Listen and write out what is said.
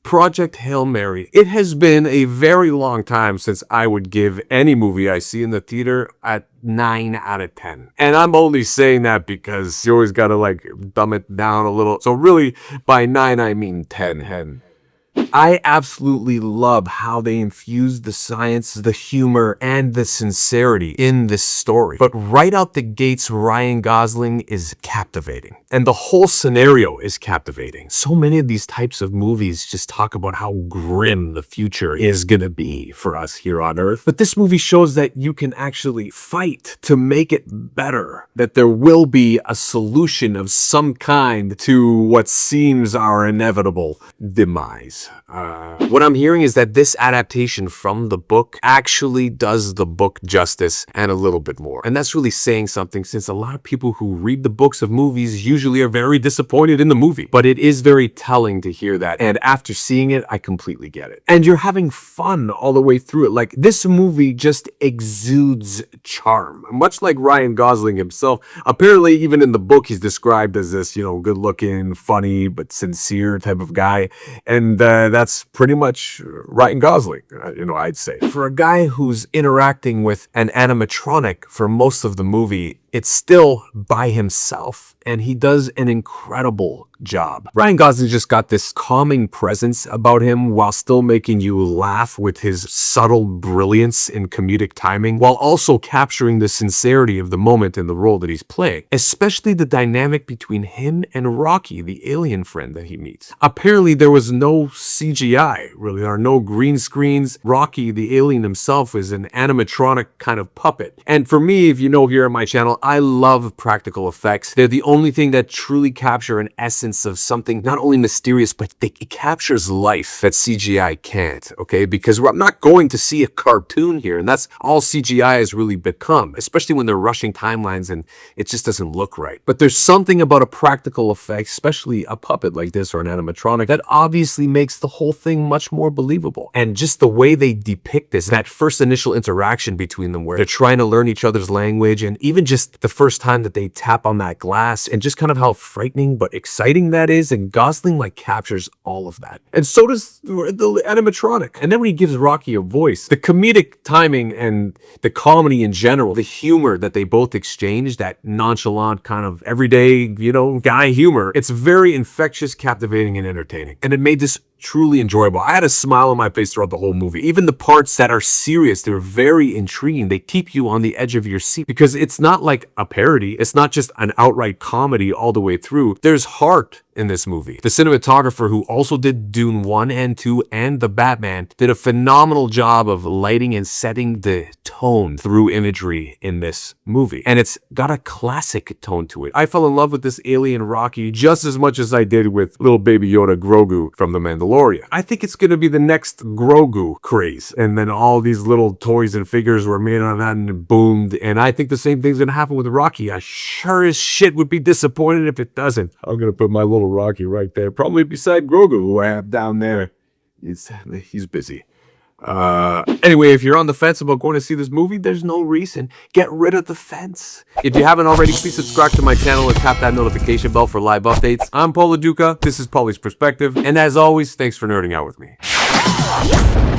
Project Hail Mary. It has been a very long time since I would give any movie I see in the theater at 9 out of 10. And I'm only saying that because you always gotta like dumb it down a little. So really, by 9, I mean 10. I absolutely love how they infuse the science, the humor, and the sincerity in this story. But right out the gates, Ryan Gosling is captivating. And the whole scenario is captivating. So many of these types of movies just talk about how grim the future is gonna be for us here on Earth. But this movie shows that you can actually fight to make it better. That there will be a solution of some kind to what seems our inevitable demise. What I'm hearing is that this adaptation from the book actually does the book justice and a little bit more. And that's really saying something, since a lot of people who read the books of movies usually are very disappointed in the movie. But it is very telling to hear that. And after seeing it, I completely get it. And you're having fun all the way through it. Like, this movie just exudes charm. Much like Ryan Gosling himself. Apparently, even in the book, he's described as this, good looking, funny, but sincere type of guy. And that's pretty much Ryan Gosling, I'd say. For a guy who's interacting with an animatronic for most of the movie, it's still by himself, and he does an incredible job. Ryan Gosling just got this calming presence about him while still making you laugh with his subtle brilliance in comedic timing, while also capturing the sincerity of the moment in the role that he's playing, especially the dynamic between him and Rocky, the alien friend that he meets. Apparently, there was no CGI, really. There are no green screens. Rocky, the alien himself, is an animatronic kind of puppet. And for me, if you know here on my channel, I love practical effects. They're the only thing that truly capture an essence of something not only mysterious, but it captures life that CGI can't, okay? Because I'm not going to see a cartoon here, and that's all CGI has really become, especially when they're rushing timelines and it just doesn't look right. But there's something about a practical effect, especially a puppet like this or an animatronic, that obviously makes the whole thing much more believable. And just the way they depict this, that first initial interaction between them where they're trying to learn each other's language, and even just the first time that they tap on that glass, and just kind of how frightening but exciting that is. And Gosling captures all of that. And so does the animatronic. And then when he gives Rocky a voice, the comedic timing and the comedy in general, the humor that they both exchange, that nonchalant kind of everyday, guy humor, it's very infectious, captivating, and entertaining. And it made this truly enjoyable. I had a smile on my face throughout the whole movie. Even the parts that are serious, they're very intriguing. They keep you on the edge of your seat because it's not like a parody. It's not just an outright comedy all the way through. There's heart in this movie. The cinematographer, who also did Dune 1 and 2 and The Batman, did a phenomenal job of lighting and setting the tone through imagery in this movie. And it's got a classic tone to it. I fell in love with this alien Rocky just as much as I did with little baby Yoda Grogu from The Mandalorian. I think it's going to be the next Grogu craze. And then all these little toys and figures were made on that and it boomed. And I think the same thing's going to happen with Rocky. I sure as shit would be disappointed if it doesn't. I'm going to put my little Rocky right there, probably beside Grogu, who I have down there. He's busy. Anyway, if you're on the fence about going to see this movie, there's no reason. Get rid of the fence. If you haven't already, please subscribe to my channel and tap that notification bell for live updates. I'm Pauly. This is Pauly's Perspective, and as always, thanks for nerding out with me.